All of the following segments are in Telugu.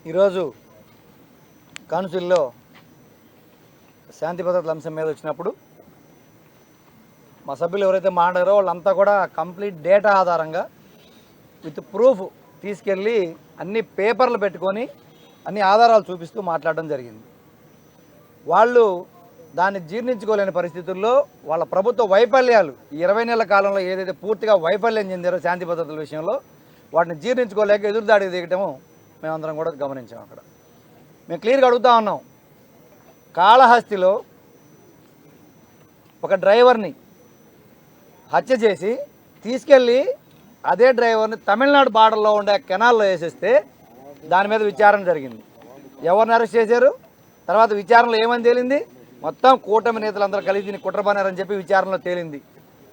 ఈరోజు కౌన్సిల్లో శాంతి భద్రతల అంశం మీద వచ్చినప్పుడు మా సభ్యులు ఎవరైతే మాట్లాడారో వాళ్ళంతా కూడా కంప్లీట్ డేటా ఆధారంగా విత్ ప్రూఫ్ తీసుకెళ్ళి అన్ని పేపర్లు పెట్టుకొని అన్ని ఆధారాలు చూపిస్తూ మాట్లాడడం జరిగింది. వాళ్ళు దాన్ని జీర్ణించుకోలేని పరిస్థితుల్లో వాళ్ళ ప్రభుత్వ వైఫల్యాలు ఈ 20 నెలల కాలంలో ఏదైతే పూర్తిగా వైఫల్యం చెందారో శాంతి భద్రతల విషయంలో వాటిని జీర్ణించుకోలేక ఎదురుదాడికి దిగటము మేమందరం కూడా గమనించాం. అక్కడ మేము క్లియర్గా అడుగుతా ఉన్నాం, కాళహస్తిలో ఒక డ్రైవర్ని హత్య చేసి తీసుకెళ్ళి అదే డ్రైవర్ని తమిళనాడు బార్డర్లో ఉండే కెనాల్లో వేసేస్తే దాని మీద విచారణ జరిగింది. ఎవరిని అరెస్ట్ చేశారు? తర్వాత విచారణలో ఏమని తేలింది? మొత్తం కూటమి నేతలందరూ కలిసి దీన్ని కుట్రపన్నారని చెప్పి విచారణలో తేలింది.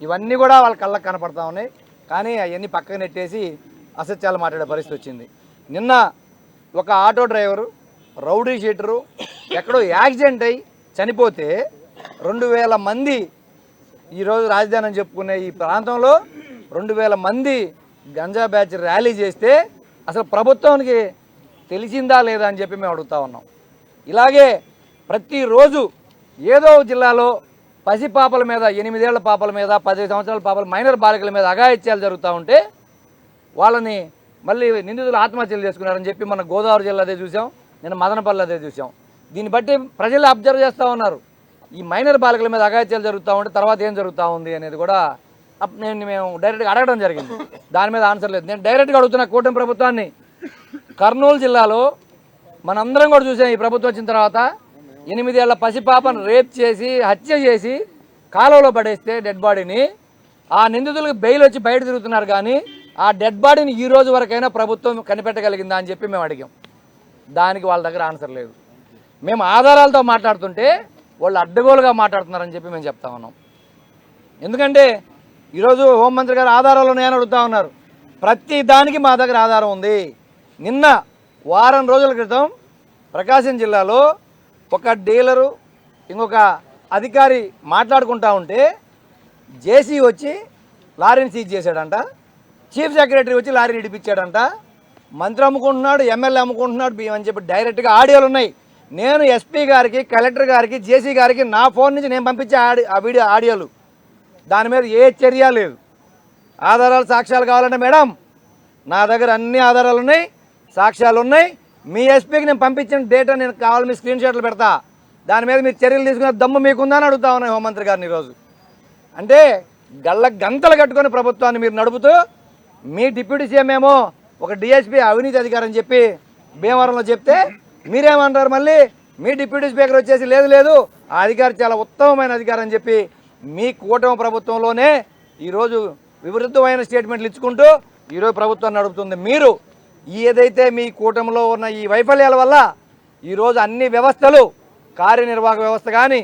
ఇవన్నీ కూడా వాళ్ళ కళ్ళకు కనపడతా ఉన్నాయి. కానీ అవన్నీ పక్కకు నెట్టేసి అసత్యాలు మాట్లాడే పరిస్థితి వచ్చింది. నిన్న ఒక ఆటో డ్రైవరు రౌడీ షీటరు ఎక్కడో యాక్సిడెంట్ అయి చనిపోతే 2000 మంది ఈరోజు రాజధాని అని చెప్పుకునే ఈ ప్రాంతంలో 2000 మంది గంజా బ్యాచ్ ర్యాలీ చేస్తే అసలు ప్రభుత్వానికి తెలిసిందా లేదా అని చెప్పి మేము అడుగుతా ఉన్నాం. ఇలాగే ప్రతిరోజు ఏదో జిల్లాలో పసిపాపల మీద 8 ఏళ్ల పాపల మీద 10 సంవత్సరాల పాపల మైనర్ బాలికల మీద అఘాయిత్యాలు జరుగుతూ ఉంటే వాళ్ళని మళ్ళీ నిందితులు ఆత్మహత్యలు చేసుకున్నారని చెప్పి మన గోదావరి జిల్లా అదే చూసాం, నిన్న మదనపల్లి అదే చూసాం. దీన్ని బట్టి ప్రజలు అబ్జర్వ్ చేస్తూ ఉన్నారు. ఈ మైనర్ బాలికల మీద అఘాయిత్యాలు జరుగుతూ ఉంటే తర్వాత ఏం జరుగుతూ ఉంది అనేది కూడా మేము డైరెక్ట్గా అడగడం జరిగింది. దాని మీద ఆన్సర్ లేదు. నేను డైరెక్ట్గా అడుగుతున్న కూటమి ప్రభుత్వాన్ని, కర్నూలు జిల్లాలో మనందరం కూడా చూసాం, ఈ ప్రభుత్వం వచ్చిన తర్వాత 8 ఏళ్ల పసిపాపను రేప్ చేసి హత్య చేసి కాలువలో పడేస్తే డెడ్ బాడీని ఆ నిందితులకు బెయిల్ వచ్చి బయట తిరుగుతున్నారు. కానీ ఆ డెడ్ బాడీని ఈ రోజు వరకైనా ప్రభుత్వం కనిపెట్టగలిగిందా అని చెప్పి మేము అడిగాం. దానికి వాళ్ళ దగ్గర ఆన్సర్ లేదు. మేము ఆధారాలతో మాట్లాడుతుంటే వాళ్ళు అడ్డగోలుగా మాట్లాడుతున్నారని చెప్పి మేము చెప్తా ఉన్నాం. ఎందుకంటే ఈరోజు హోంమంత్రి గారు ఆధారాలు ఉన్నాయని అడుగుతా ఉన్నారు. ప్రతి దానికి మా దగ్గర ఆధారం ఉంది. నిన్న వారం రోజుల క్రితం ప్రకాశం జిల్లాలో ఒక డీలరు ఇంకొక అధికారి మాట్లాడుకుంటా ఉంటే జేసీ వచ్చి లారీని సీజ్ చేశాడంట, చీఫ్ సెక్రటరీ వచ్చి లారీని ఇడిపించాడంట, మంత్రి అమ్ముకుంటున్నాడు, ఎమ్మెల్యే అమ్ముకుంటున్నాడు బియ్యం అని చెప్పి డైరెక్ట్గా ఆడియోలు ఉన్నాయి. నేను ఎస్పీ గారికి, కలెక్టర్ గారికి, జేసీ గారికి నా ఫోన్ నుంచి నేను పంపించే ఆ వీడియో ఆడియోలు. దాని మీద ఏ చర్య లేదు. ఆధారాలు సాక్ష్యాలు కావాలంటే మేడం నా దగ్గర అన్ని ఆధారాలు ఉన్నాయి, సాక్ష్యాలు ఉన్నాయి. మీ ఎస్పీకి నేను పంపించిన డేటా నేను కావాలి, మీ స్క్రీన్ షాట్లు పెడతా. దాని మీద మీరు చర్యలు తీసుకునే దమ్ము మీకుందని అడుగుతా ఉన్నాయి హోంమంత్రి గారిని ఈరోజు. అంటే గళ్ళ గంతలు కట్టుకొని ప్రభుత్వాన్ని మీరు నడుపుతూ మీ డిప్యూటీ సీఎం ఏమో ఒక డిఎస్పీ అవినీతి అధికారి అని చెప్పి భీమవరంలో చెప్తే మీరేమంటారు? మళ్ళీ మీ డిప్యూటీ స్పీకర్ వచ్చేసి లేదు లేదు ఆ అధికారి చాలా ఉత్తమమైన అధికారి అని చెప్పి మీ కూటమి ప్రభుత్వంలోనే ఈరోజు వివృద్ధమైన స్టేట్మెంట్లు ఇచ్చుకుంటూ ఈరోజు ప్రభుత్వాన్ని నడుపుతుంది. మీరు ఏదైతే మీ కూటమిలో ఉన్న ఈ వైఫల్యాల వల్ల ఈరోజు అన్ని వ్యవస్థలు, కార్యనిర్వాహక వ్యవస్థ కానీ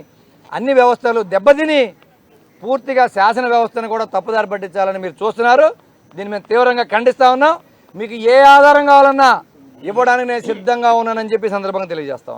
అన్ని వ్యవస్థలు దెబ్బతిని పూర్తిగా శాసన వ్యవస్థను కూడా తప్పుదారి పట్టించాలని మీరు చూస్తున్నారు. దీన్ని మేము తీవ్రంగా ఖండిస్తూ ఉన్నాం. మీకు ఏ ఆధారం కావాలన్నా ఇవ్వడానికి నేను సిద్ధంగా ఉన్నానని చెప్పి సందర్భంగా తెలియజేస్తా ఉన్నాం.